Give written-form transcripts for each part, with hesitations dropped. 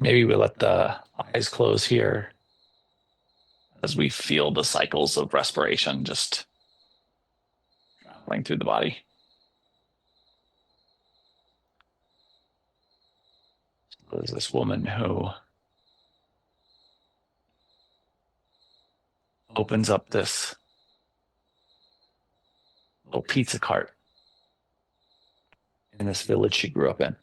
Maybe we let the eyes close here as we feel the cycles of respiration just traveling through the body. So there's this woman who opens up this little pizza cart in this village she grew up in.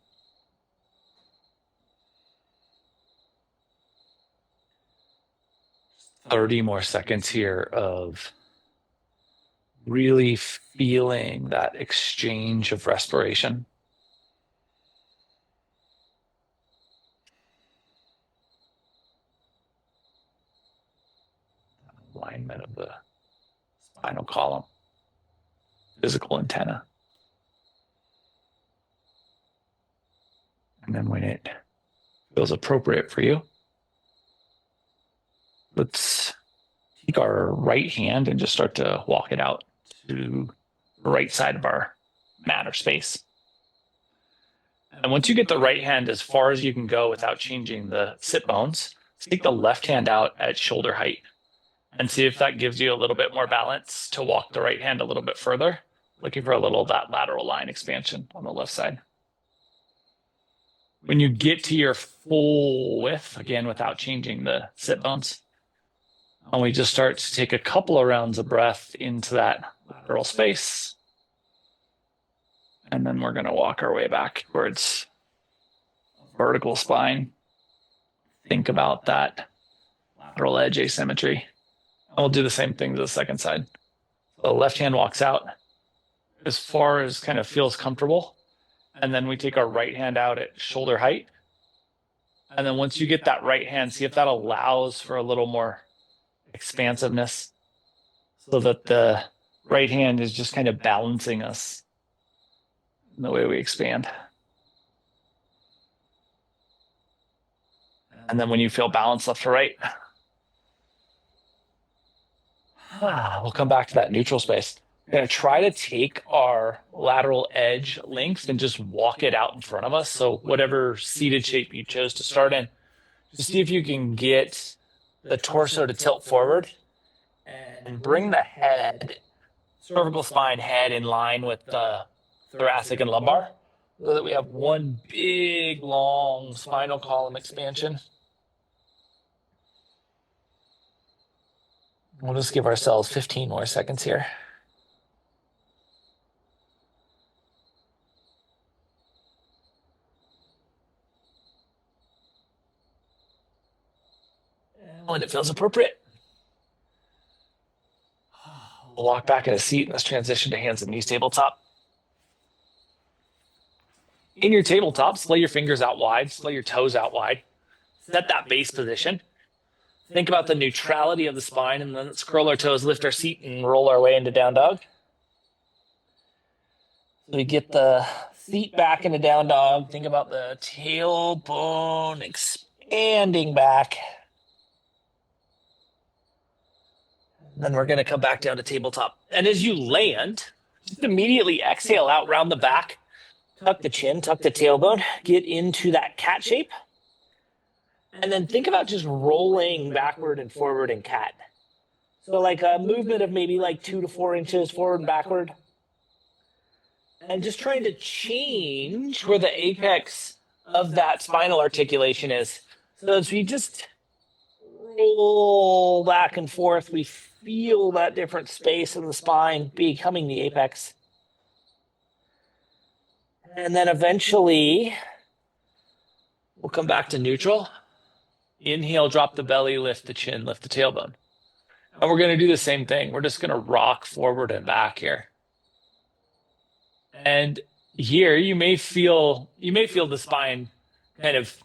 "30 more seconds here of really feeling that exchange of respiration. Alignment of the spinal column, physical antenna. And then when it feels appropriate for you, let's take our right hand and just start to walk it out to the right side of our mat or space. And once you get the right hand as far as you can go without changing the sit bones, take the left hand out at shoulder height and see if that gives you a little bit more balance to walk the right hand a little bit further, looking for a little of that lateral line expansion on the left side. When you get to your full width, again, without changing the sit bones, and we just start to take a couple of rounds of breath into that lateral space. And then we're going to walk our way back towards vertical spine. Think about that lateral edge asymmetry. And we'll do the same thing to the second side. So the left hand walks out as far as kind of feels comfortable. And then we take our right hand out at shoulder height. And then once you get that right hand, see if that allows for a little more expansiveness so that the right hand is just kind of balancing us in the way we expand. And then when you feel balance left to right, we'll come back to that neutral space. We're going to try to take our lateral edge length and just walk it out in front of us. So whatever seated shape you chose to start in, just see if you can get the torso to tilt forward and bring the head, cervical spine head in line with the thoracic and lumbar so that we have one big, long spinal column expansion. We'll just give ourselves 15 more seconds here. And when it feels appropriate, we'll walk back in a seat and let's transition to hands and knees tabletop. In your tabletop, splay your fingers out wide, splay your toes out wide. Set that base position. Think about the neutrality of the spine, and then let's curl our toes, lift our seat, and roll our way into down dog. So we get the seat back into down dog. Think about the tailbone expanding back. And then we're going to come back down to tabletop. And as you land, just immediately exhale out, round the back. Tuck the chin, tuck the tailbone, get into that cat shape. And then think about just rolling backward and forward in cat. So like a movement of maybe like 2 to 4 inches forward and backward. And just trying to change where the apex of that spinal articulation is. So as we just roll back and forth, we feel that different space in the spine becoming the apex. And then eventually, we'll come back to neutral. Inhale, drop the belly, lift the chin, lift the tailbone. And we're going to do the same thing. We're just going to rock forward and back here. And here you may feel the spine kind of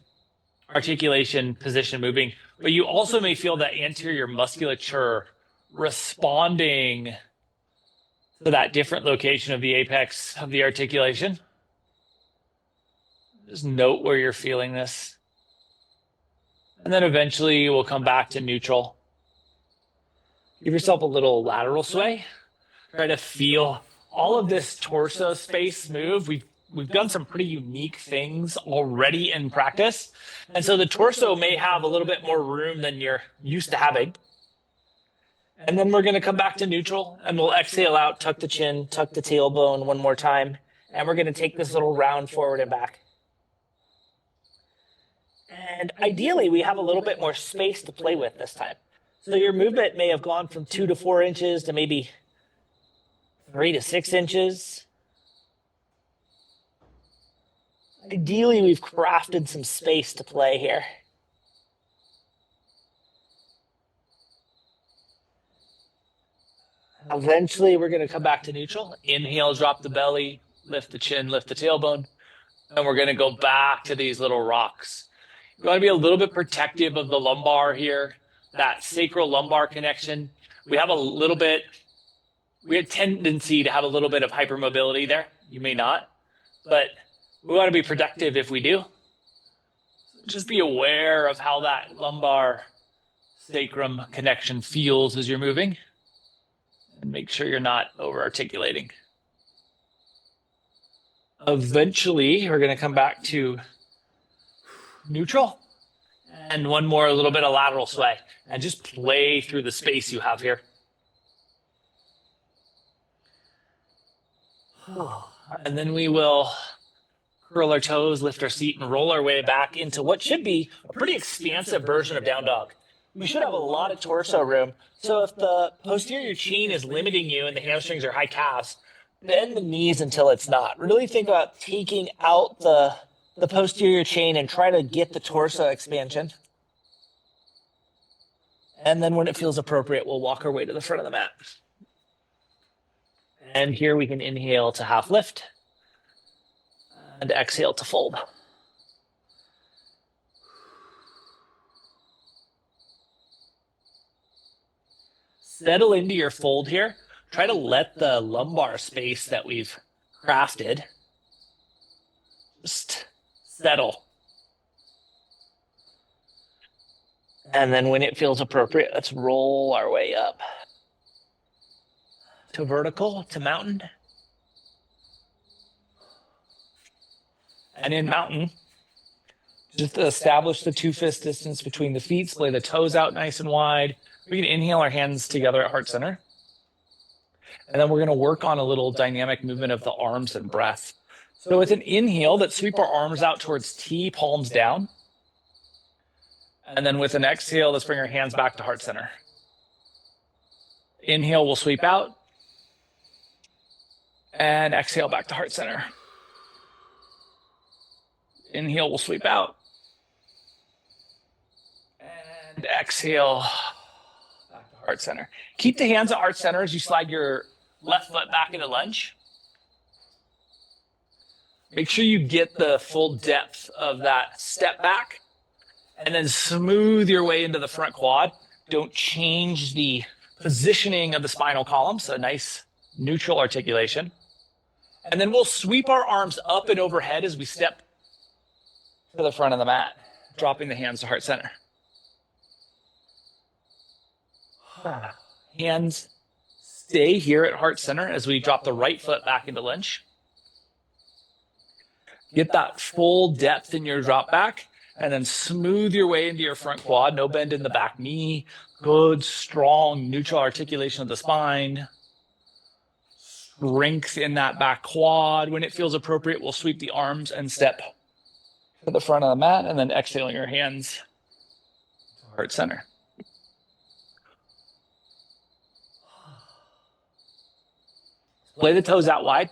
articulation position moving, but you also may feel the anterior musculature responding to that different location of the apex of the articulation. Just note where you're feeling this. And then eventually we'll come back to neutral. Give yourself a little lateral sway. Try to feel all of this torso space move. We've we've done some pretty unique things already in practice. And so the torso may have a little bit more room than you're used to having. And then we're going to come back to neutral and we'll exhale out, tuck the chin, tuck the tailbone one more time. And we're going to take this little round forward and back. And ideally, we have a little bit more space to play with this time. So your movement may have gone from 2 to 4 inches to maybe 3 to 6 inches. Ideally, we've crafted some space to play here. Eventually, we're going to come back to neutral. Inhale, drop the belly, lift the chin, lift the tailbone. And we're going to go back to these little rocks. You want to be a little bit protective of the lumbar here, that sacral lumbar connection. We have a tendency to have a little bit of hypermobility there. You may not, but we want to be protective if we do. Just be aware of how that lumbar sacrum connection feels as you're moving. And make sure you're not over-articulating. Eventually, we're going to come back to neutral. And one more, a little bit of lateral sway. And just play through the space you have here. And then we will curl our toes, lift our seat, and roll our way back into what should be a pretty expansive version of down dog. We should have a lot of torso room. So if the posterior chain is limiting you and the hamstrings are high calves, bend the knees until it's not. Really think about taking out the posterior chain and try to get the torso expansion. And then when it feels appropriate, we'll walk our way to the front of the mat. And here we can inhale to half lift and exhale to fold. Settle into your fold here. Try to let the lumbar space that we've crafted just settle. And then when it feels appropriate, let's roll our way up to vertical, to mountain. And in mountain, just establish the 2 fist distance between the feet, splay the toes out nice and wide. We can inhale our hands together at heart center. And then we're going to work on a little dynamic movement of the arms and breath. So with an inhale, let's sweep our arms out towards T, palms down. And then with an exhale, let's bring our hands back to heart center. Inhale, we'll sweep out. And exhale back to heart center. Inhale, we'll sweep out. And exhale back to heart center. Keep the hands at heart center as you slide your left foot back into lunge. Make sure you get the full depth of that step back. And then smooth your way into the front quad. Don't change the positioning of the spinal column. So nice neutral articulation. And then we'll sweep our arms up and overhead as we step to the front of the mat, dropping the hands to heart center. Hands stay here at heart center as we drop the right foot back into lunge. Get that full depth in your drop back. And then smooth your way into your front quad. No bend in the back knee. Good, strong, neutral articulation of the spine. Strength in that back quad. When it feels appropriate, we'll sweep the arms and step to the front of the mat. And then exhaling your hands to heart center. Play the toes out wide.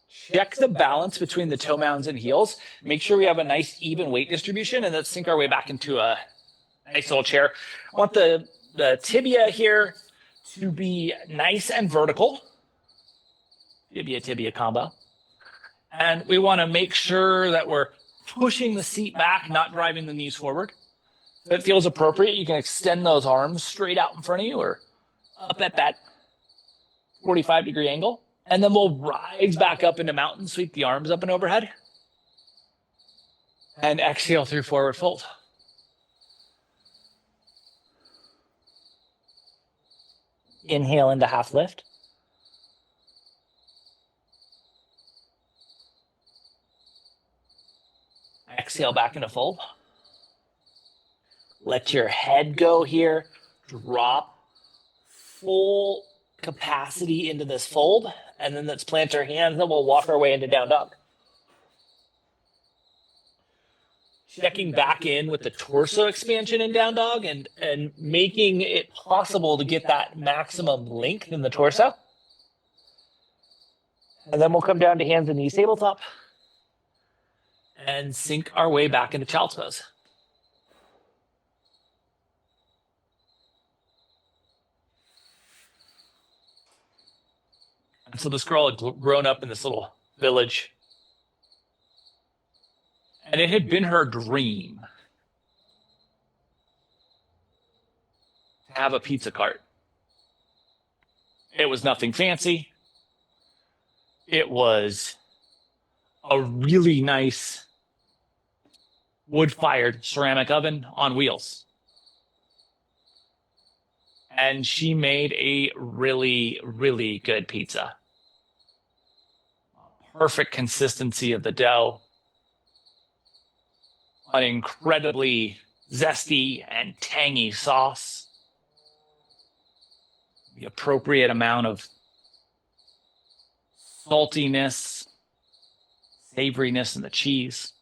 Check the balance between the toe mounds and heels. Make sure we have a nice even weight distribution, and let's sink our way back into a nice little chair. I want the tibia here to be nice and vertical. Tibia combo. And we want to make sure that we're pushing the seat back, not driving the knees forward. If it feels appropriate, you can extend those arms straight out in front of you or up at that 45-degree angle. And then we'll rise back up into mountain, sweep the arms up and overhead. And exhale through forward fold. Inhale into half lift. Exhale back into fold. Let your head go here. Drop full capacity into this fold. And then let's plant our hands and we'll walk our way into down dog. Checking back in with the torso expansion in down dog and making it possible to get that maximum length in the torso. And then we'll come down to hands and knees tabletop and sink our way back into child's pose. And so this girl had grown up in this little village. And it had been her dream to have a pizza cart. It was nothing fancy. It was a really nice wood-fired ceramic oven on wheels. And she made a really, really good pizza. Perfect consistency of the dough. An incredibly zesty and tangy sauce. The appropriate amount of saltiness, savoriness in the cheese.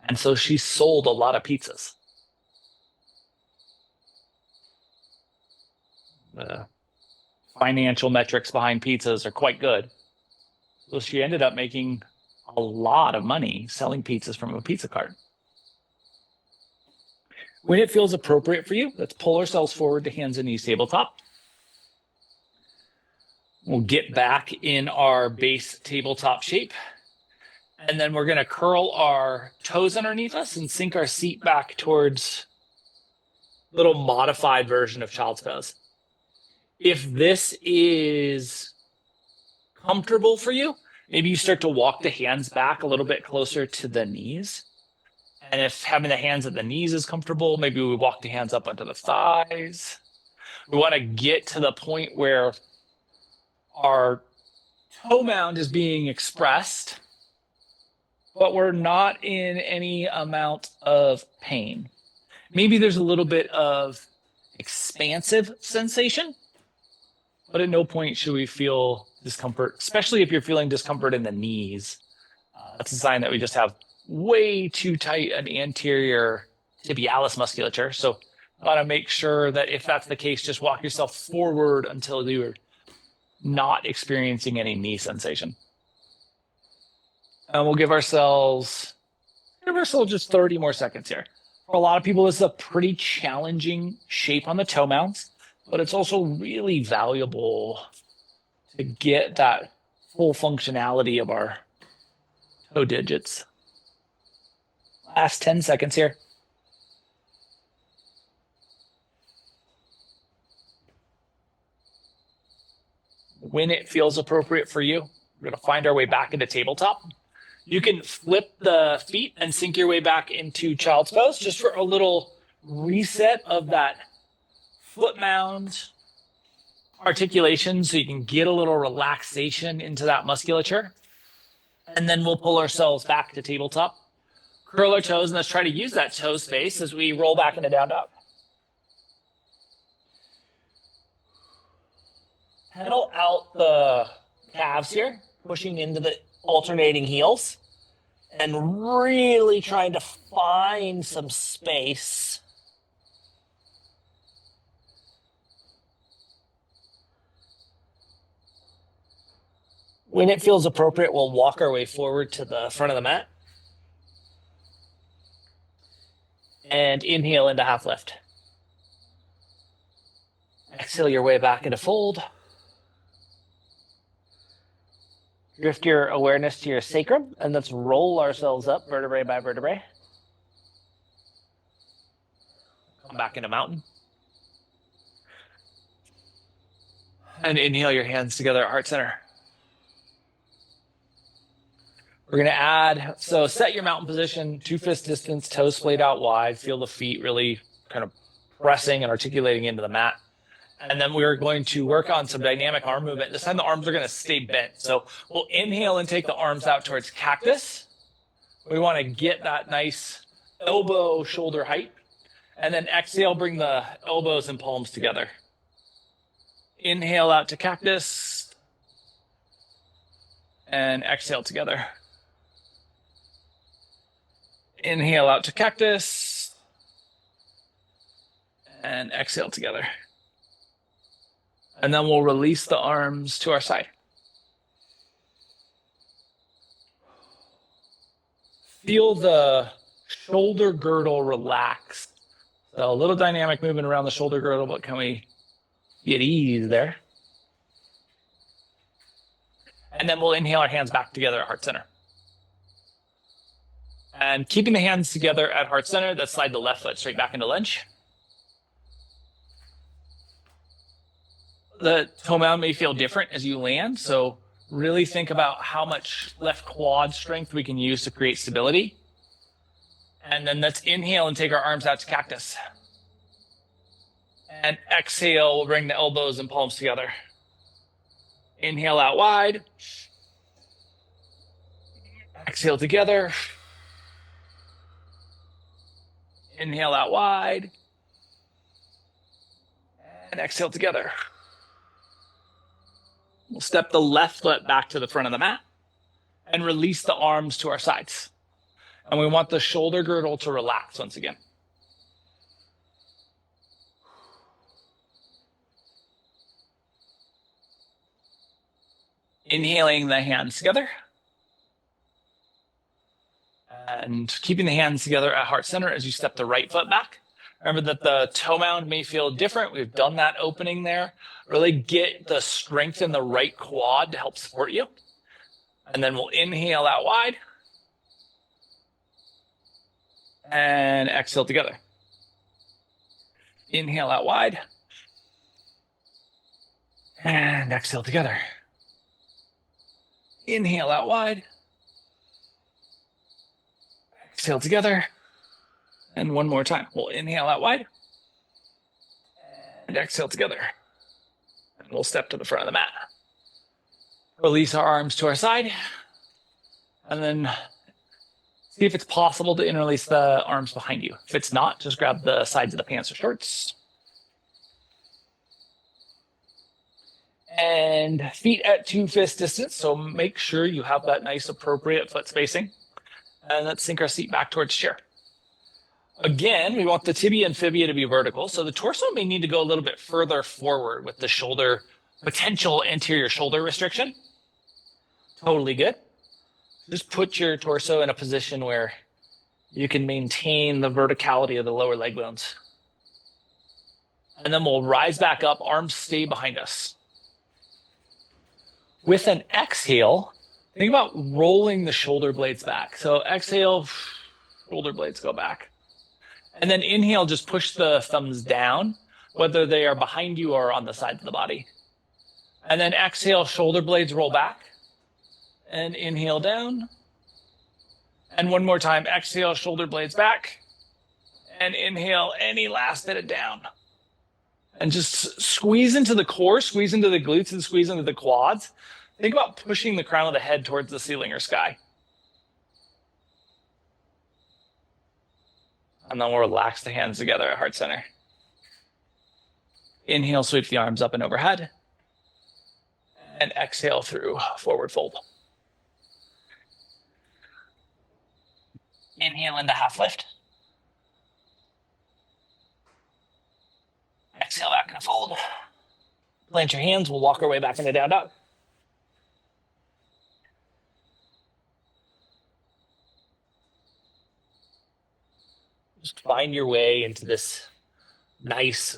And so she sold a lot of pizzas. The financial metrics behind pizzas are quite good. So she ended up making a lot of money selling pizzas from a pizza cart. When it feels appropriate for you, let's pull ourselves forward to hands and knees tabletop. We'll get back in our base tabletop shape. And then we're going to curl our toes underneath us and sink our seat back towards a little modified version of child's pose. If this is comfortable for you, maybe you start to walk the hands back a little bit closer to the knees. And if having the hands at the knees is comfortable, maybe we walk the hands up onto the thighs. We want to get to the point where our toe mound is being expressed, but we're not in any amount of pain. Maybe there's a little bit of expansive sensation, but at no point should we feel discomfort, especially if you're feeling discomfort in the knees. That's a sign that we just have way too tight an anterior tibialis musculature. So I want to make sure that if that's the case, just walk yourself forward until you're not experiencing any knee sensation. And we'll give ourselves just 30 more seconds here. For a lot of people, this is a pretty challenging shape on the toe mounts, but it's also really valuable to get that full functionality of our toe digits. Last 10 seconds here. When it feels appropriate for you, we're going to find our way back into tabletop. You can flip the feet and sink your way back into child's pose just for a little reset of that foot mound articulation so you can get a little relaxation into that musculature. And then we'll pull ourselves back to tabletop. Curl our toes, and let's try to use that toe space as we roll back into down dog. Pedal out the calves here, pushing into the alternating heels, and really trying to find some space. When it feels appropriate, we'll walk our way forward to the front of the mat. And inhale into half lift. Exhale your way back into fold. Drift your awareness to your sacrum, and let's roll ourselves up vertebrae by vertebrae. Come back into mountain. And inhale your hands together at heart center. We're going to add, so set your mountain position, 2 fist distance, toes splayed out wide. Feel the feet really kind of pressing and articulating into the mat. And then we're going to work on some dynamic arm movement. This time the arms are going to stay bent. So we'll inhale and take the arms out towards cactus. We want to get that nice elbow shoulder height. And then exhale, bring the elbows and palms together. Inhale out to cactus. And exhale together. Inhale out to cactus. And exhale together. And then we'll release the arms to our side. Feel the shoulder girdle relax. So a little dynamic movement around the shoulder girdle, but can we get ease there? And then we'll inhale our hands back together at heart center. And keeping the hands together at heart center, let's slide the left foot straight back into lunge. The toe mound may feel different as you land, so really think about how much left quad strength we can use to create stability. And then let's inhale and take our arms out to cactus. And exhale, we'll bring the elbows and palms together. Inhale out wide. Exhale together. Inhale out wide. And exhale together. We'll step the left foot back to the front of the mat and release the arms to our sides. And we want the shoulder girdle to relax once again. Inhaling the hands together. And keeping the hands together at heart center as you step the right foot back. Remember that the toe mound may feel different. We've done that opening there. Really get the strength in the right quad to help support you. And then we'll inhale out wide. And exhale together. Inhale out wide. And exhale together. Inhale out wide. Exhale together. And one more time. We'll inhale out wide. And exhale together. And we'll step to the front of the mat. Release our arms to our side. And then see if it's possible to interlace the arms behind you. If it's not, just grab the sides of the pants or shorts. And feet at 2 fist distance. So make sure you have that nice appropriate foot spacing. And let's sink our seat back towards chair. Again, we want the tibia and fibia to be vertical. So the torso may need to go a little bit further forward with the shoulder, potential anterior shoulder restriction. Totally good. Just put your torso in a position where you can maintain the verticality of the lower leg bones. And then we'll rise back up, arms stay behind us. With an exhale, think about rolling the shoulder blades back. So exhale, shoulder blades go back. And then inhale, just push the thumbs down, whether they are behind you or on the sides of the body. And then exhale, shoulder blades roll back. And inhale down. And one more time, exhale, shoulder blades back. And inhale, any last bit of down. And just squeeze into the core, squeeze into the glutes, and squeeze into the quads. Think about pushing the crown of the head towards the ceiling or sky. And then we'll relax the hands together at heart center. Inhale, sweep the arms up and overhead. And exhale through forward fold. Inhale into half lift. Exhale back into fold. Plant your hands. We'll walk our way back into down dog. Just find your way into this nice,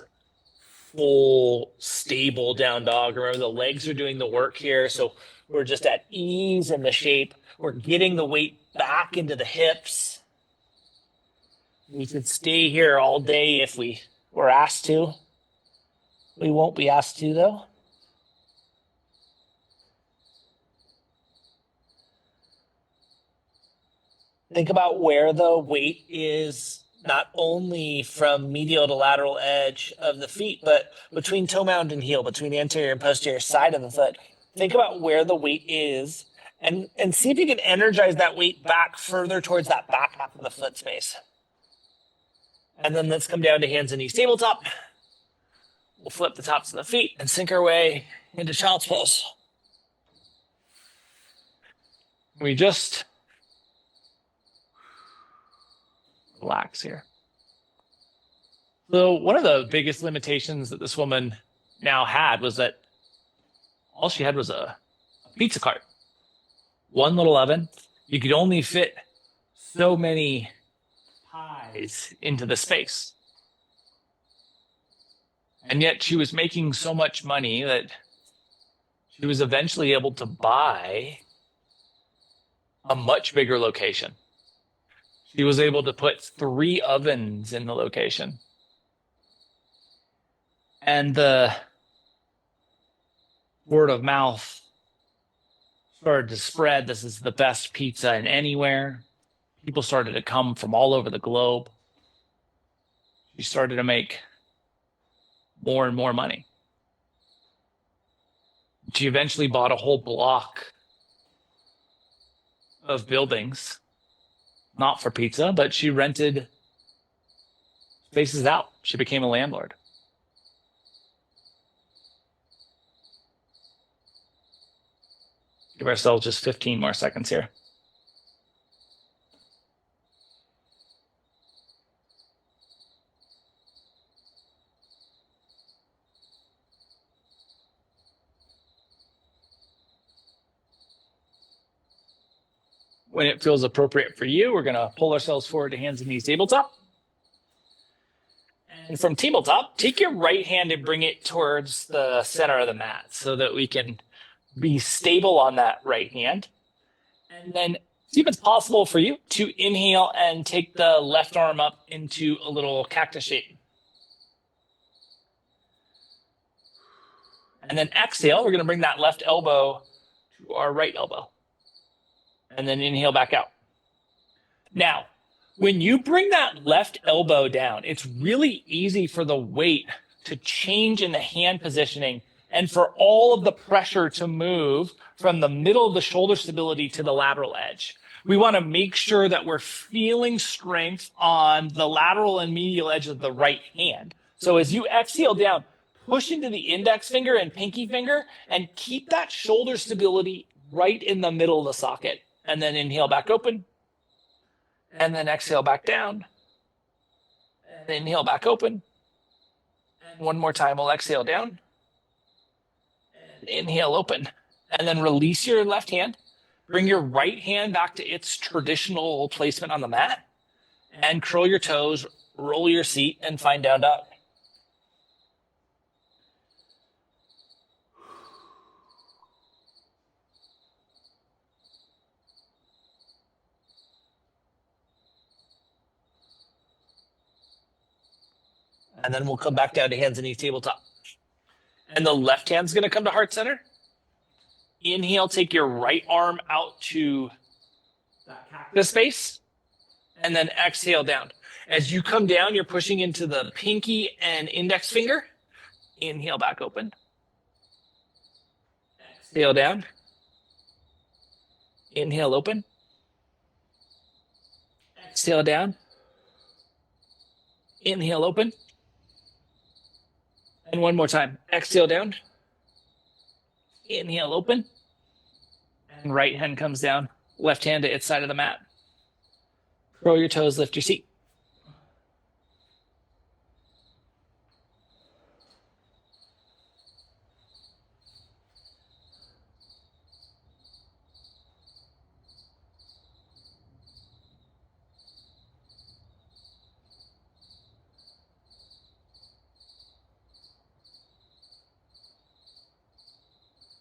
full, stable down dog. Remember, the legs are doing the work here. So we're just at ease in the shape. We're getting the weight back into the hips. We could stay here all day if we were asked to. We won't be asked to, though. Think about where the weight is not only from medial to lateral edge of the feet, but between toe mound and heel, between the anterior and posterior side of the foot. Think about where the weight is and see if you can energize that weight back further towards that back half of the foot space. And then let's come down to hands and knees tabletop. We'll flip the tops of the feet and sink our way into child's pose. We just relax here. So one of the biggest limitations that this woman now had was that all she had was a pizza cart, one little oven. You could only fit so many pies into the space. And yet she was making so much money that she was eventually able to buy a much bigger location. She was able to put 3 ovens in the location. And the word of mouth started to spread. This is the best pizza in anywhere. People started to come from all over the globe. She started to make more and more money. She eventually bought a whole block of buildings, not for pizza, but she rented spaces out. She became a landlord. Give ourselves just 15 more seconds here. When it feels appropriate for you, we're going to pull ourselves forward to hands and knees tabletop. And from tabletop, take your right hand and bring it towards the center of the mat so that we can be stable on that right hand. And then see if it's possible for you to inhale and take the left arm up into a little cactus shape. And then exhale, we're going to bring that left elbow to our right elbow. And then inhale back out. Now, when you bring that left elbow down, it's really easy for the weight to change in the hand positioning and for all of the pressure to move from the middle of the shoulder stability to the lateral edge. We want to make sure that we're feeling strength on the lateral and medial edge of the right hand. So as you exhale down, push into the index finger and pinky finger and keep that shoulder stability right in the middle of the socket. And then inhale back open. And then exhale back down. And inhale back open. And one more time, we'll exhale down. And inhale open. And then release your left hand. Bring your right hand back to its traditional placement on the mat. And curl your toes, roll your seat, and find down dog. And then we'll come back down to hands and knees tabletop. And the left hand's going to come to heart center. Inhale, take your right arm out to that cactus space. And then exhale down. As you come down, you're pushing into the pinky and index finger. Inhale back open. Exhale down. Inhale open. Exhale down. Inhale open. And one more time. Exhale down. Inhale open. And right hand comes down. Left hand to its side of the mat. Curl your toes, lift your seat.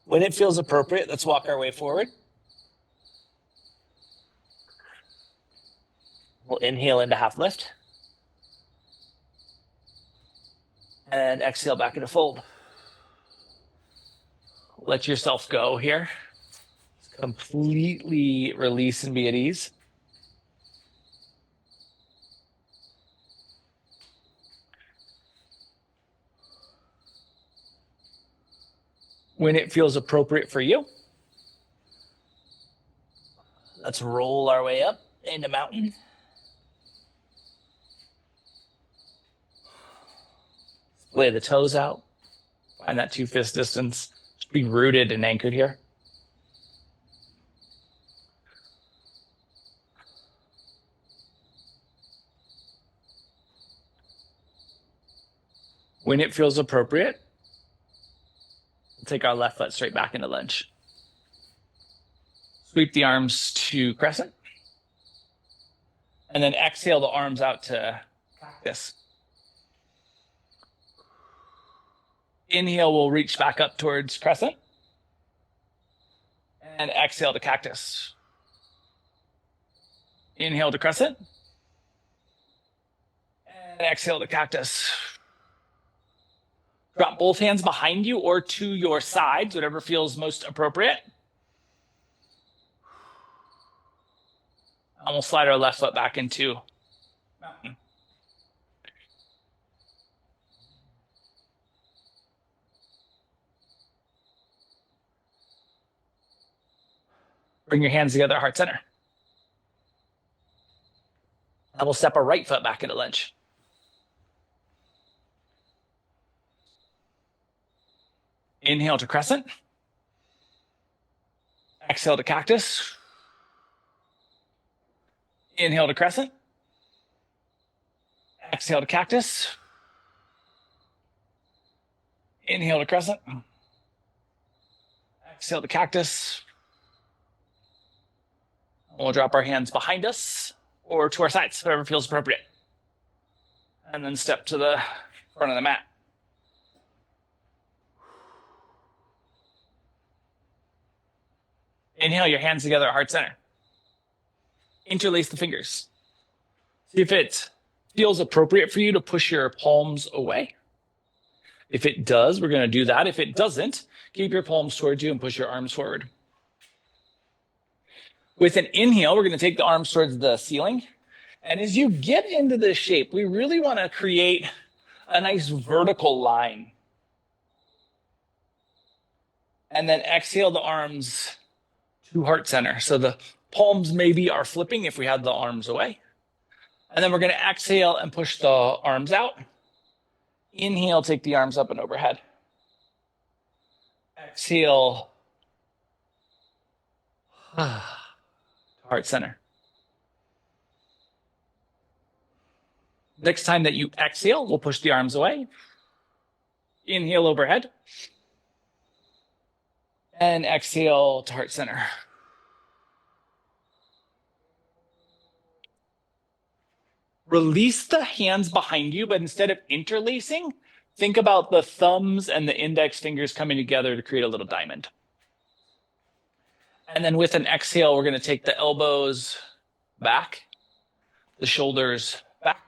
When it feels appropriate, let's walk our way forward. We'll inhale into half lift. And exhale back into fold. Let yourself go here. Completely release and be at ease. When it feels appropriate for you, let's roll our way up into mountain. lay the toes out. Find that 2-fist distance. Just be rooted and anchored here. When it feels appropriate, we'll take our left foot straight back into lunge. Sweep the arms to crescent. And then exhale the arms out to cactus. Inhale, we'll reach back up towards crescent. And exhale to cactus. Inhale to crescent. And exhale to cactus. Drop both hands behind you or to your sides, whatever feels most appropriate. And we'll slide our left foot back into mountain. Bring your hands together, heart center. And we'll step our right foot back into lunge. Inhale to crescent. Exhale to cactus. Inhale to crescent. Exhale to cactus. Inhale to crescent. Exhale to cactus. We'll drop our hands behind us or to our sides, whatever feels appropriate. And then step to the front of the mat. Inhale your hands together at heart center. Interlace the fingers. See if it feels appropriate for you to push your palms away. If it does, we're going to do that. If it doesn't, keep your palms towards you and push your arms forward. With an inhale, we're going to take the arms towards the ceiling. And as you get into this shape, we really want to create a nice vertical line. And then exhale the arms to heart center. So the palms maybe are flipping if we had the arms away. And then we're going to exhale and push the arms out. Inhale, take the arms up and overhead. Exhale. Heart center. Next time that you exhale, we'll push the arms away. Inhale overhead. And exhale to heart center. Release the hands behind you, but instead of interlacing, think about the thumbs and the index fingers coming together to create a little diamond. And then with an exhale, we're going to take the elbows back, the shoulders back,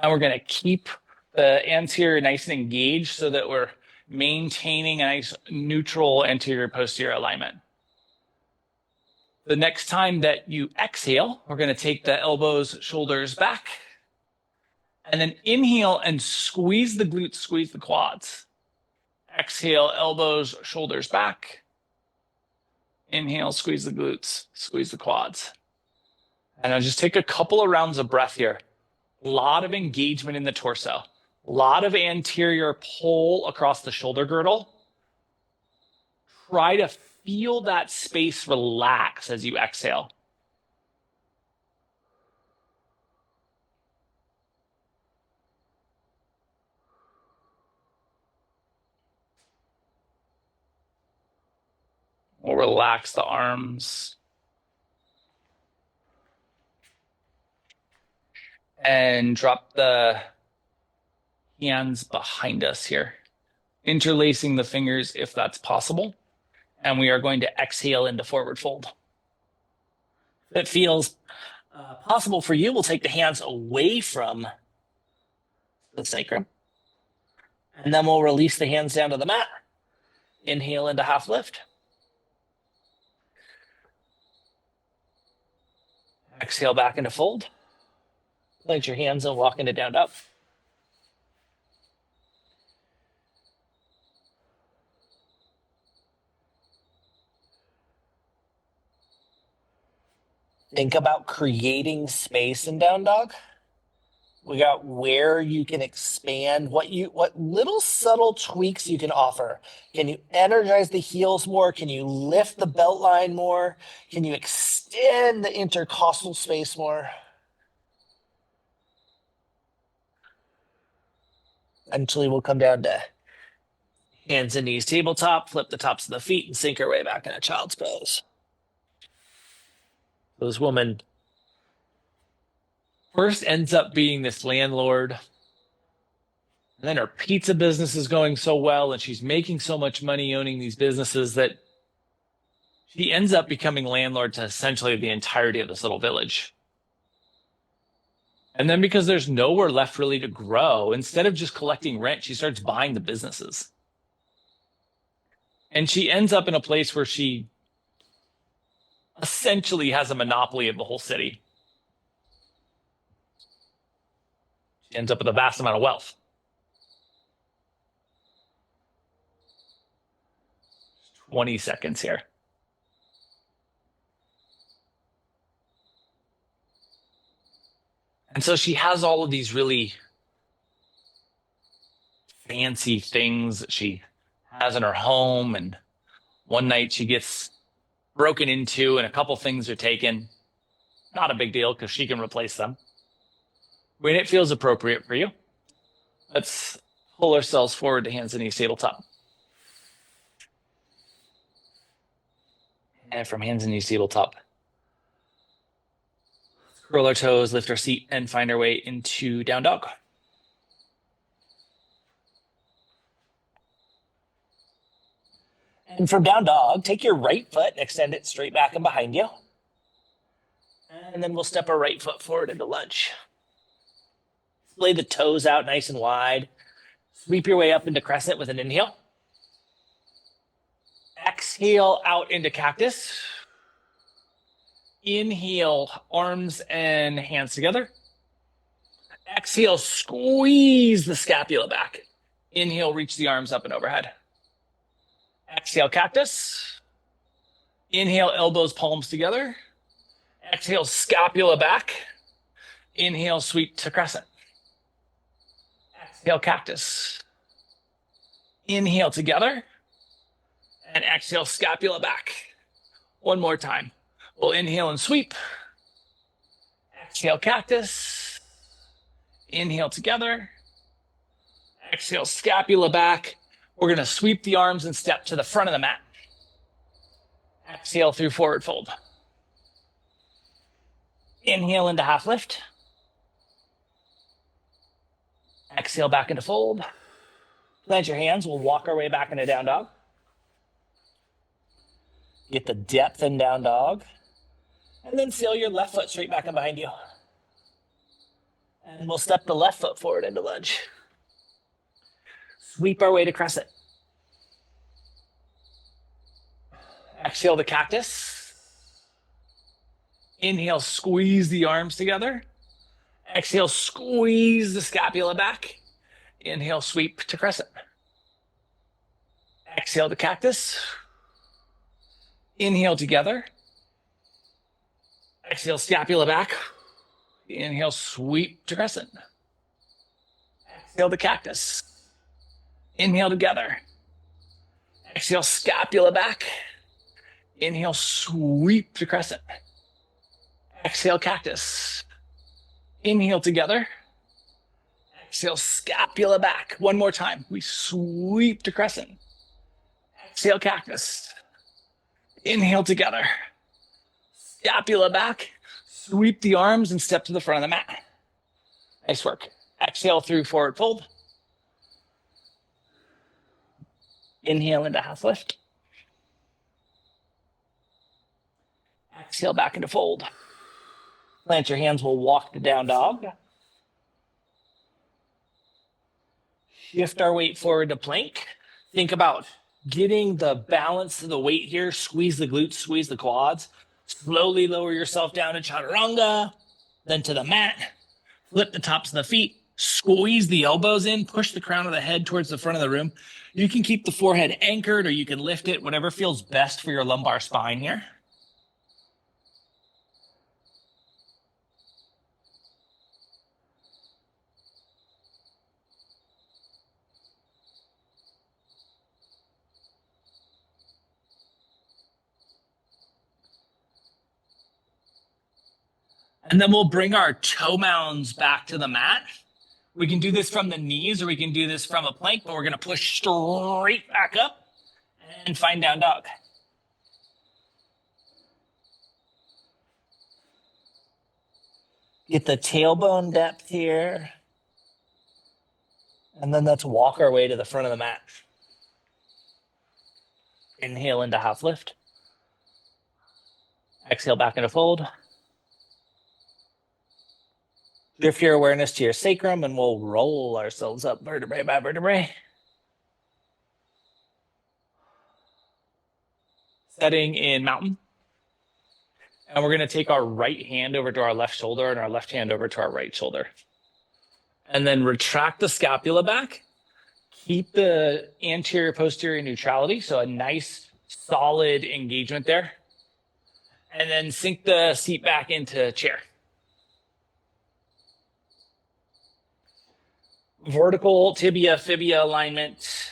and we're going to keep the anterior nice and engaged so that we're maintaining a nice neutral anterior-posterior alignment. The next time that you exhale, we're going to take the elbows, shoulders back, and then inhale and squeeze the glutes, squeeze the quads. Exhale, elbows, shoulders back. Inhale, squeeze the glutes, squeeze the quads. And I'll just take a couple of rounds of breath here. A lot of engagement in the torso. A lot of anterior pull across the shoulder girdle. Try to feel that space relax as you exhale. We'll relax the arms. And drop the hands behind us here. Interlacing the fingers if that's possible. And we are going to exhale into forward fold. If it feels possible for you, we'll take the hands away from the sacrum. And then we'll release the hands down to the mat. Inhale into half lift. Exhale back into fold. Plant your hands and walk into down up. Think about creating space in down dog. We got where you can expand, what little subtle tweaks you can offer. Can you energize the heels more? Can you lift the belt line more? Can you extend the intercostal space more? Eventually we'll come down to hands and knees tabletop, flip the tops of the feet, and sink our way back in a child's pose. So this woman first ends up being this landlord. And then her pizza business is going so well, and she's making so much money owning these businesses that she ends up becoming landlord to essentially the entirety of this little village. And then because there's nowhere left really to grow, instead of just collecting rent, she starts buying the businesses. And she ends up in a place where she essentially has a monopoly of the whole city. She ends up with a vast amount of wealth. Just 20 seconds here. And so she has all of these really fancy things that she has in her home. And one night she gets broken into and a couple things are taken. Not a big deal because she can replace them. When it feels appropriate for you, let's pull ourselves forward to hands and knees tabletop. And from hands and knees tabletop, curl our toes, lift our seat, and find our way into down dog. And from down dog, take your right foot, extend it straight back and behind you. And then we'll step our right foot forward into lunge. Lay the toes out nice and wide. Sweep your way up into crescent with an inhale. Exhale out into cactus. Inhale, arms and hands together. Exhale, squeeze the scapula back. Inhale, reach the arms up and overhead. Exhale, cactus. Inhale, elbows, palms together. Exhale, scapula back. Inhale, sweep to crescent. Exhale, cactus. Inhale together. And exhale, scapula back. One more time. We'll inhale and sweep. Exhale, cactus. Inhale together. Exhale, scapula back. We're going to sweep the arms and step to the front of the mat. Exhale through forward fold. Inhale into half lift. Exhale back into fold. Plant your hands. We'll walk our way back into down dog. Get the depth in down dog. And then sail your left foot straight back and behind you. And we'll step the left foot forward into lunge. Sweep our way to crescent. Exhale the cactus. Inhale, squeeze the arms together. Exhale, squeeze the scapula back. Inhale, sweep to crescent. Exhale the cactus. Inhale together. Exhale, scapula back. Inhale, sweep to crescent. Exhale the cactus. Inhale together. Exhale, scapula back. Inhale, sweep to crescent. Exhale, cactus. Inhale together. Exhale, scapula back. One more time. We sweep to crescent. Exhale, cactus. Inhale together. Scapula back. Sweep the arms and step to the front of the mat. Nice work. Exhale through forward fold. Inhale into half lift. Exhale back into fold. Plant your hands. We'll walk to down dog. Shift our weight forward to plank. Think about getting the balance of the weight here. Squeeze the glutes, squeeze the quads. Slowly lower yourself down to chaturanga, then to the mat. Flip the tops of the feet. Squeeze the elbows in. Push the crown of the head towards the front of the room. You can keep the forehead anchored or you can lift it, whatever feels best for your lumbar spine here. And then we'll bring our toe mounds back to the mat. We can do this from the knees or we can do this from a plank, but we're going to push straight back up and find down dog. Get the tailbone depth here. And then let's walk our way to the front of the mat. Inhale into half lift. Exhale back into fold. Shift your awareness to your sacrum and we'll roll ourselves up vertebrae by vertebrae. Setting in mountain. And we're going to take our right hand over to our left shoulder and our left hand over to our right shoulder. And then retract the scapula back. Keep the anterior posterior neutrality, so a nice solid engagement there. And then sink the seat back into chair. Vertical tibia fibia alignment.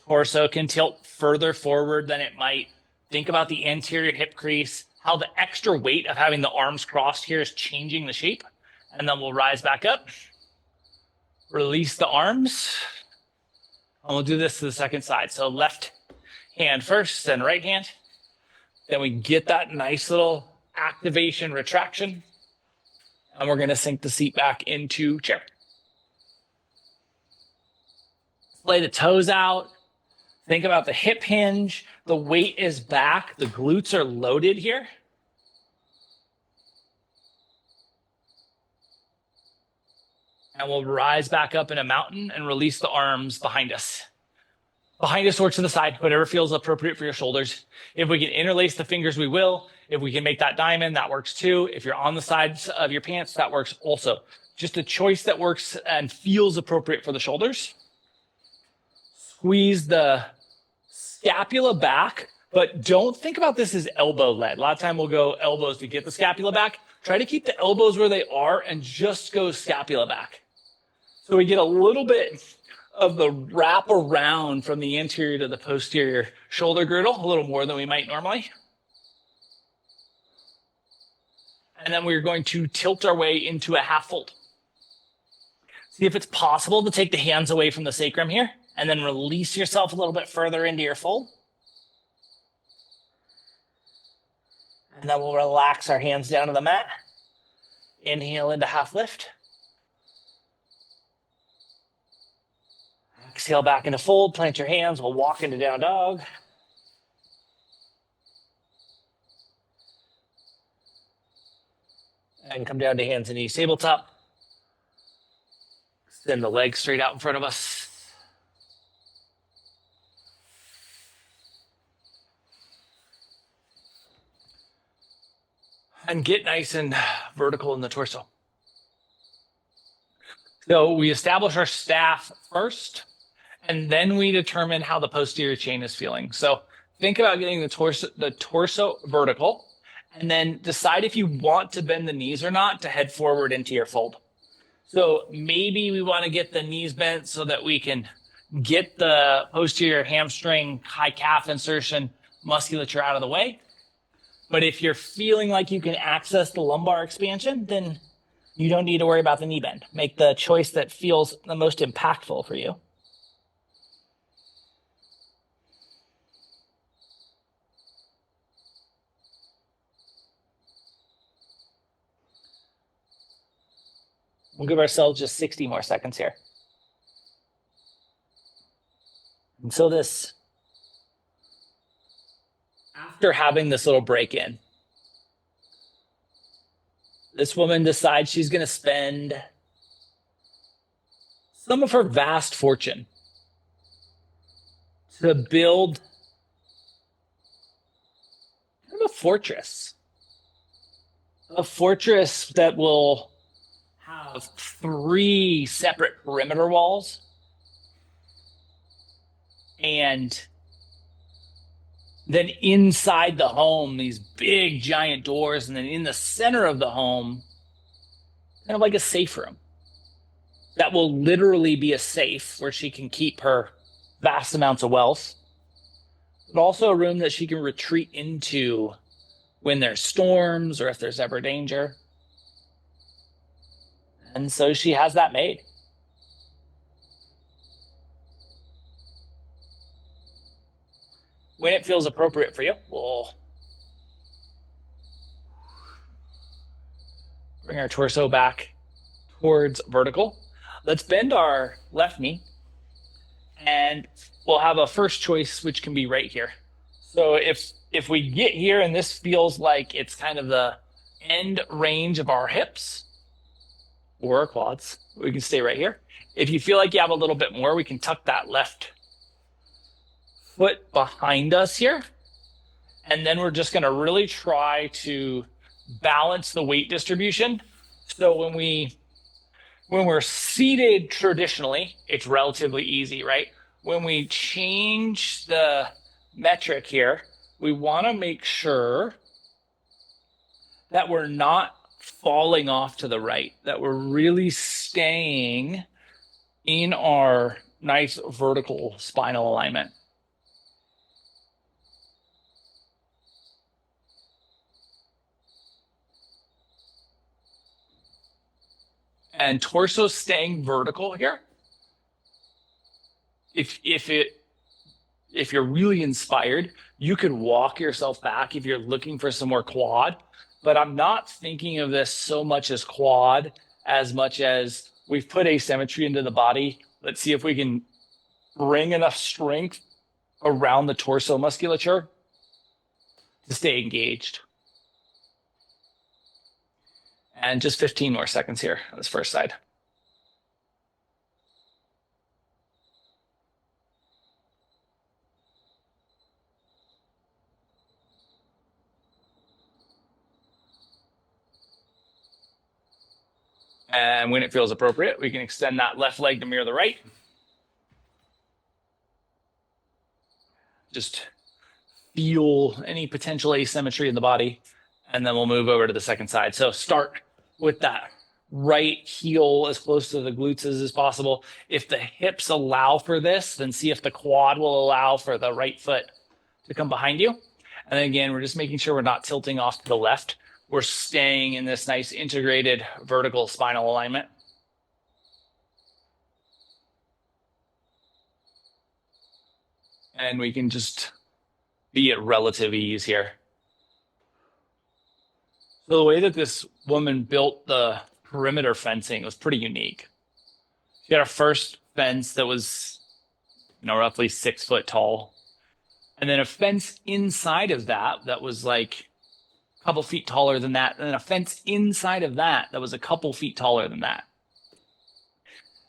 Torso can tilt further forward than it might. Think about the anterior hip crease, how the extra weight of having the arms crossed here is changing the shape. And then we'll rise back up. Release the arms. And we'll do this to the second side. So left hand first, then right hand. Then we get that nice little activation, retraction. And we're going to sink the seat back into chair. Lay the toes out. Think about the hip hinge. The weight is back. The glutes are loaded here. And we'll rise back up in a mountain and release the arms behind us. Behind us or to the side, whatever feels appropriate for your shoulders. If we can interlace the fingers, we will. If we can make that diamond, that works too. If you're on the sides of your pants, that works also. Just a choice that works and feels appropriate for the shoulders. Squeeze the scapula back, but don't think about this as elbow led. A lot of time we'll go elbows to get the scapula back. Try to keep the elbows where they are and just go scapula back. So we get a little bit of the wrap around from the anterior to the posterior shoulder girdle, a little more than we might normally. And then we're going to tilt our way into a half fold. See if it's possible to take the hands away from the sacrum here and then release yourself a little bit further into your fold. And then we'll relax our hands down to the mat. Inhale into half lift. Exhale back into fold, plant your hands, we'll walk into down dog. And come down to hands and knees, tabletop. Extend the legs straight out in front of us. And get nice and vertical in the torso. So we establish our staff first, and then we determine how the posterior chain is feeling. So think about getting the torso vertical, and then decide if you want to bend the knees or not to head forward into your fold. So maybe we want to get the knees bent so that we can get the posterior hamstring, high calf insertion musculature out of the way. But if you're feeling like you can access the lumbar expansion, then you don't need to worry about the knee bend. Make the choice that feels the most impactful for you. We'll give ourselves just 60 more seconds here. And so after having this little break in, this woman decides she's going to spend some of her vast fortune to build kind of a fortress that will have 3 separate perimeter walls and then inside the home, these big giant doors, and then in the center of the home, kind of like a safe room that will literally be a safe where she can keep her vast amounts of wealth, but also a room that she can retreat into when there's storms or if there's ever danger. And so she has that made. When it feels appropriate for you, we'll bring our torso back towards vertical. Let's bend our left knee, and we'll have a first choice, which can be right here. So if we get here and this feels like it's kind of the end range of our hips or our quads, we can stay right here. If you feel like you have a little bit more, we can tuck that left foot behind us here. And then we're just going to really try to balance the weight distribution. So when we're seated traditionally, it's relatively easy, right? When we change the metric here, we want to make sure that we're not falling off to the right, that we're really staying in our nice vertical spinal alignment. And torso staying vertical here. If you're really inspired, you could walk yourself back if you're looking for some more quad. But I'm not thinking of this so much as quad as much as we've put asymmetry into the body. Let's see if we can bring enough strength around the torso musculature to stay engaged. And just 15 more seconds here on this first side. And when it feels appropriate, we can extend that left leg to mirror the right. Just feel any potential asymmetry in the body. And then we'll move over to the second side. So start with that right heel as close to the glutes as possible. If the hips allow for this, then see if the quad will allow for the right foot to come behind you. And then again, we're just making sure we're not tilting off to the left. We're staying in this nice integrated vertical spinal alignment. And we can just be at relative ease here. So the way that this woman built the perimeter fencing was pretty unique. She had a first fence that was, roughly 6 foot tall. And then a fence inside of that that was like a couple feet taller than that. And then a fence inside of that that was a couple feet taller than that.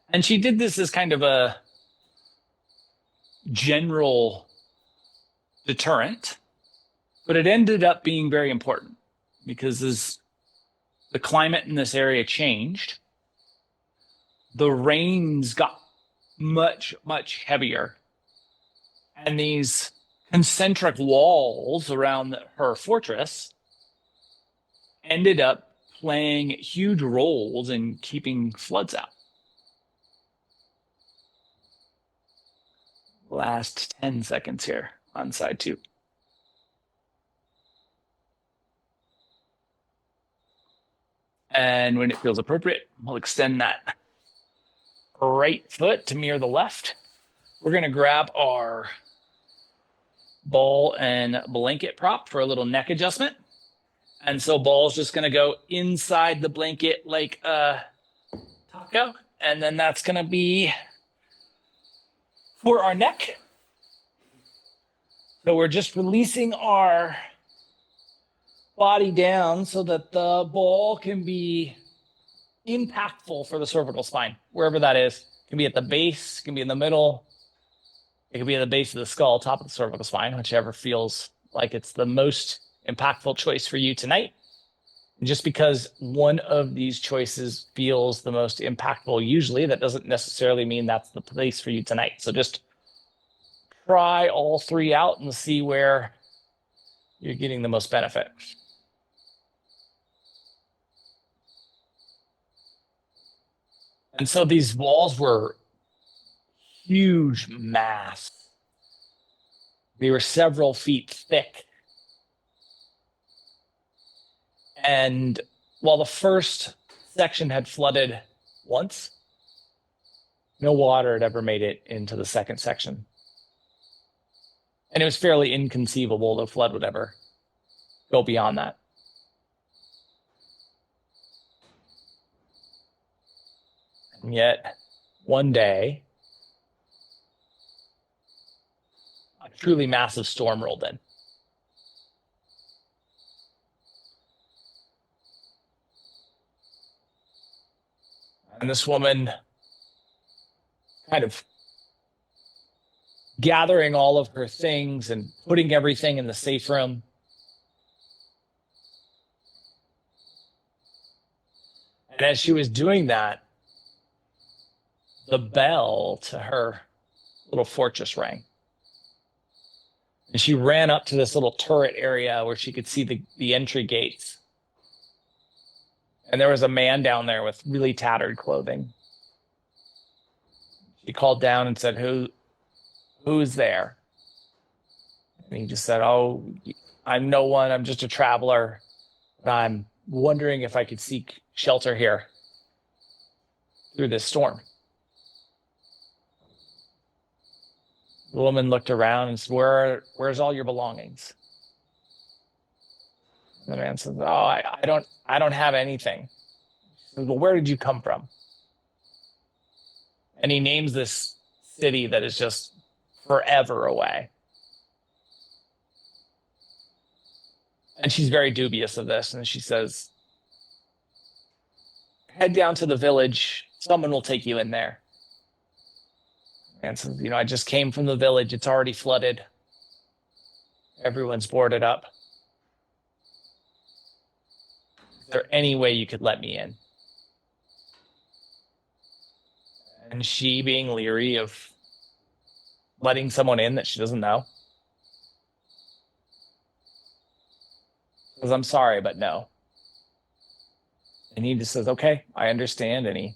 And she did this as kind of a general deterrent, but it ended up being very important because as the climate in this area changed, the rains got much, much heavier. And these concentric walls around her fortress ended up playing huge roles in keeping floods out. Last 10 seconds here on side 2. And when it feels appropriate, we'll extend that right foot to mirror the left. We're going to grab our ball and blanket prop for a little neck adjustment. And so ball's just going to go inside the blanket like a taco. And then that's going to be for our neck. So we're just releasing our body down so that the ball can be impactful for the cervical spine, wherever that is. It can be at the base, it can be in the middle, it can be at the base of the skull, top of the cervical spine, whichever feels like it's the most impactful choice for you tonight. And just because one of these choices feels the most impactful usually, that doesn't necessarily mean that's the place for you tonight. So just try all 3 out and see where you're getting the most benefit. And so these walls were huge mass. They were several feet thick. And while the first section had flooded once. No water had ever made it into the second section. And it was fairly inconceivable the flood would ever go beyond that. And yet, one day, a truly massive storm rolled in. And this woman, kind of gathering all of her things and putting everything in the safe room, and as she was doing that, the bell to her little fortress rang. And she ran up to this little turret area where she could see the entry gates. And there was a man down there with really tattered clothing. She called down and said, who's there? And he just said, oh, I'm no one. I'm just a traveler. I'm wondering if I could seek shelter here through this storm. The woman looked around and said, where's all your belongings? And the man says, oh, I don't have anything. He says, well, where did you come from? And he names this city that is just forever away. And she's very dubious of this. And she says, head down to the village. Someone will take you in there. And says, I just came from the village. It's already flooded. Everyone's boarded up. Is there any way you could let me in? And she, being leery of letting someone in that she doesn't know, says, I'm sorry, but no. And he just says, okay, I understand. And he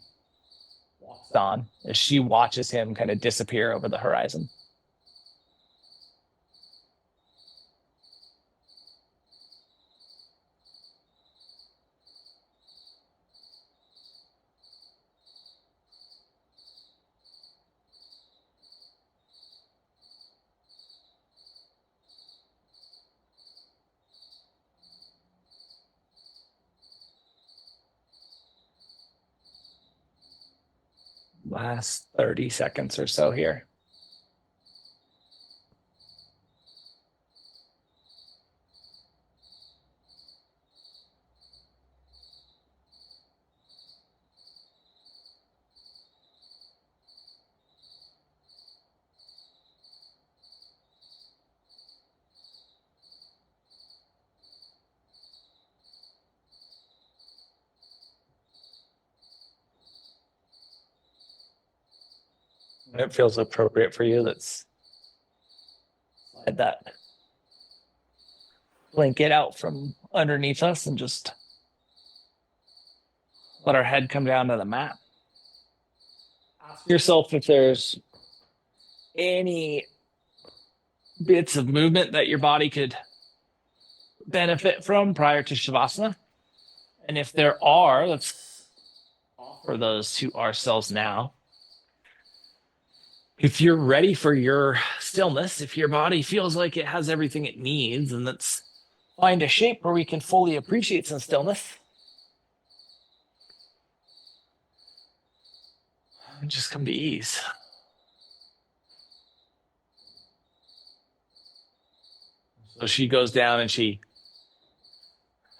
walks on as she watches him kind of disappear over the horizon. Last 30 seconds or so here. When it feels appropriate for you, let's slide that blanket out from underneath us and just let our head come down to the mat. Ask yourself if there's any bits of movement that your body could benefit from prior to Shavasana. And if there are, let's offer those to ourselves now. If you're ready for your stillness, if your body feels like it has everything it needs, and let's find a shape where we can fully appreciate some stillness. And just come to ease. So she goes down and she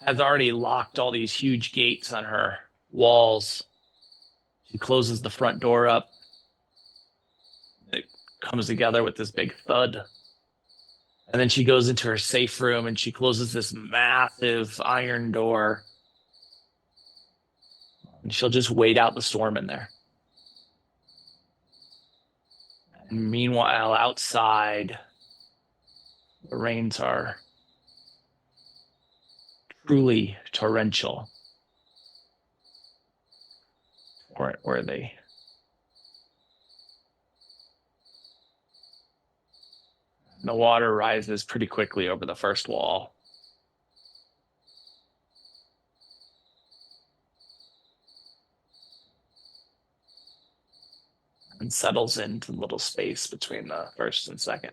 has already locked all these huge gates on her walls. She closes the front door up. It comes together with this big thud. And then she goes into her safe room and she closes this massive iron door. And she'll just wait out the storm in there. And meanwhile, outside, the rains are truly torrential. Or they the water rises pretty quickly over the first wall. and settles into the little space between the first and second.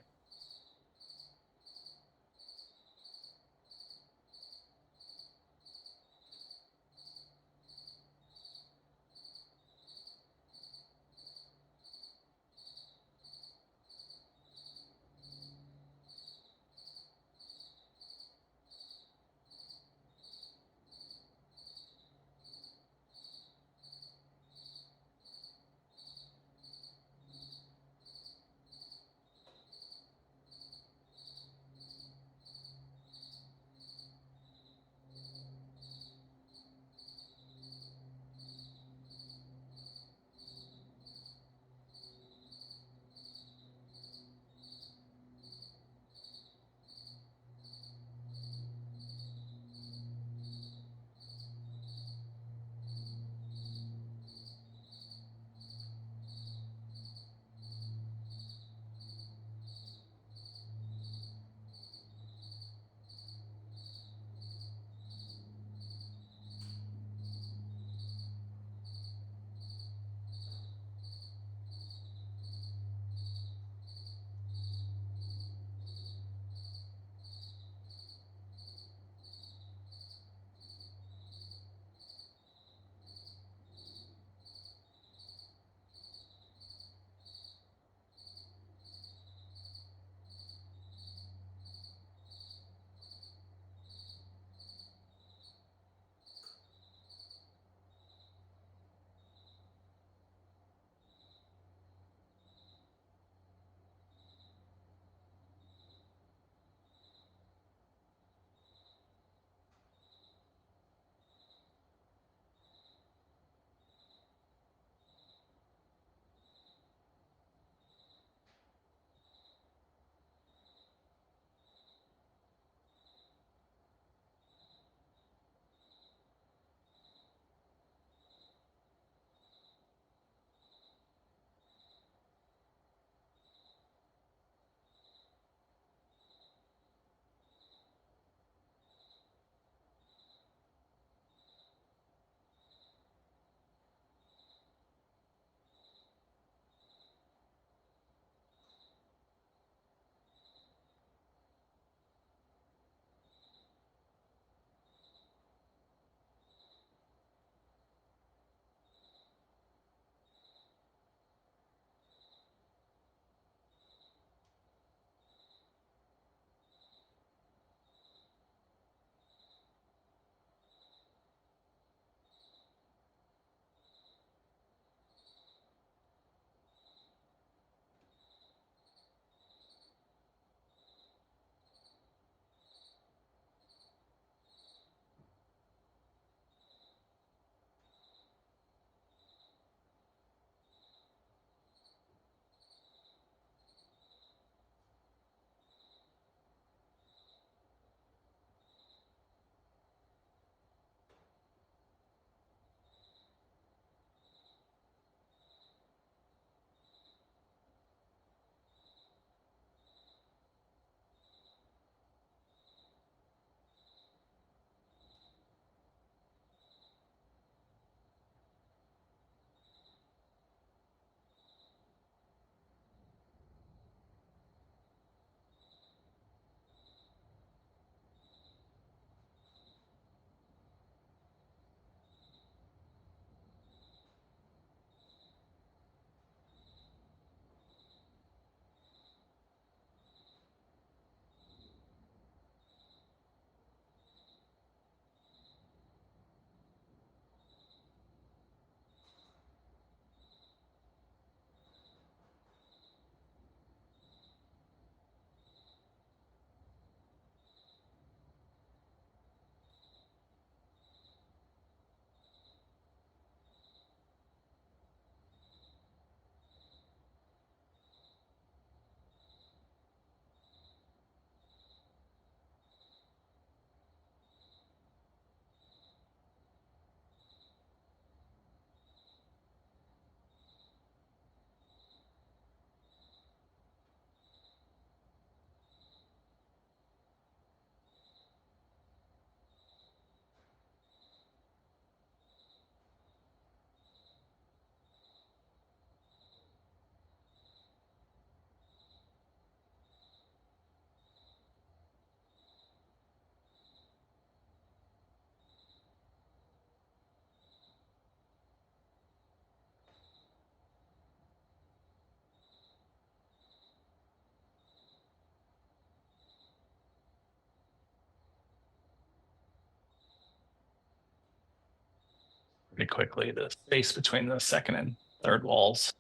pretty quickly. The space between the second and third walls,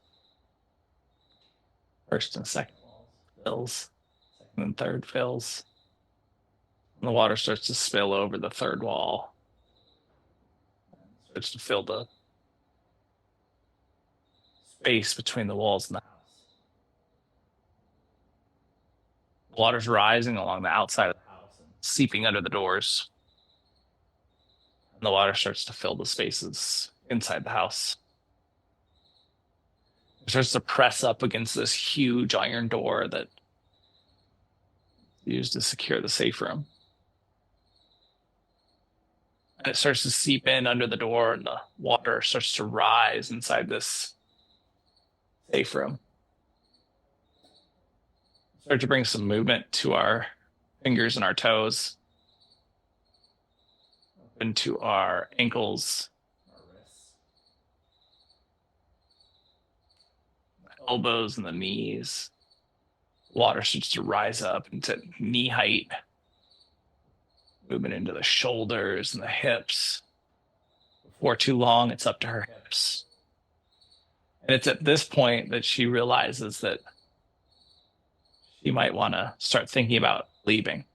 first and second walls fills, second and third fills. And the water starts to spill over the third wall, starts to fill the space between the walls and the house. Water's rising along the outside of the house and seeping under the doors. And the water starts to fill the spaces inside the house. It starts to press up against this huge iron door that is used to secure the safe room. And it starts to seep in under the door, and the water starts to rise inside this safe room. Start to bring some movement to our fingers and our toes, into our ankles, our wrists, the elbows and the knees. Water starts to rise up into knee height, movement into the shoulders and the hips. Before too long, it's up to her hips. And it's at this point that she realizes that she might want to start thinking about leaving.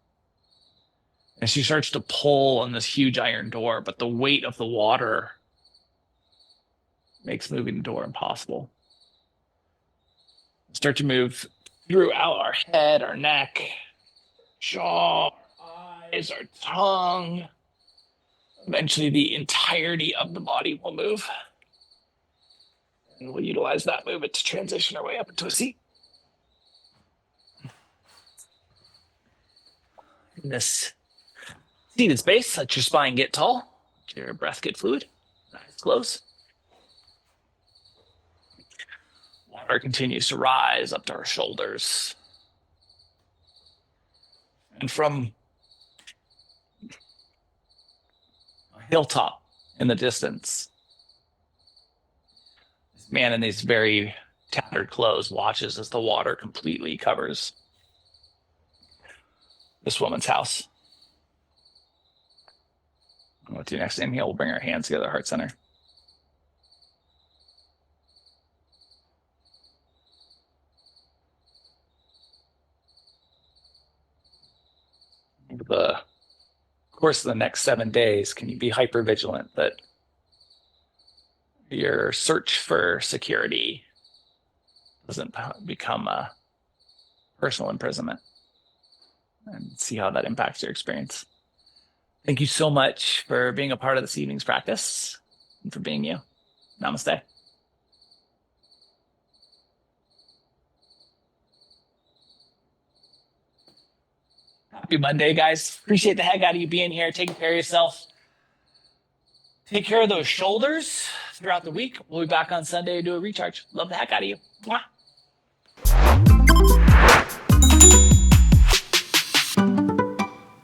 And she starts to pull on this huge iron door, but the weight of the water makes moving the door impossible. Start to move throughout our head, our neck, jaw, our eyes, our tongue. Eventually, the entirety of the body will move. And we'll utilize that movement to transition our way up into a seat. In this seated space, let your spine get tall, let your breath get fluid, eyes close. Water continues to rise up to our shoulders. And from a hilltop in the distance, this man in these very tattered clothes watches as the water completely covers this woman's house. With your next inhale, we'll bring our hands together, heart center. Over the course of the next 7 days, can you be hyper vigilant that your search for security doesn't become a personal imprisonment, and see how that impacts your experience. Thank you so much for being a part of this evening's practice and for being you. Namaste. Happy Monday, guys. Appreciate the heck out of you being here, taking care of yourself. Take care of those shoulders throughout the week. We'll be back on Sunday to do a recharge. Love the heck out of you. Mwah.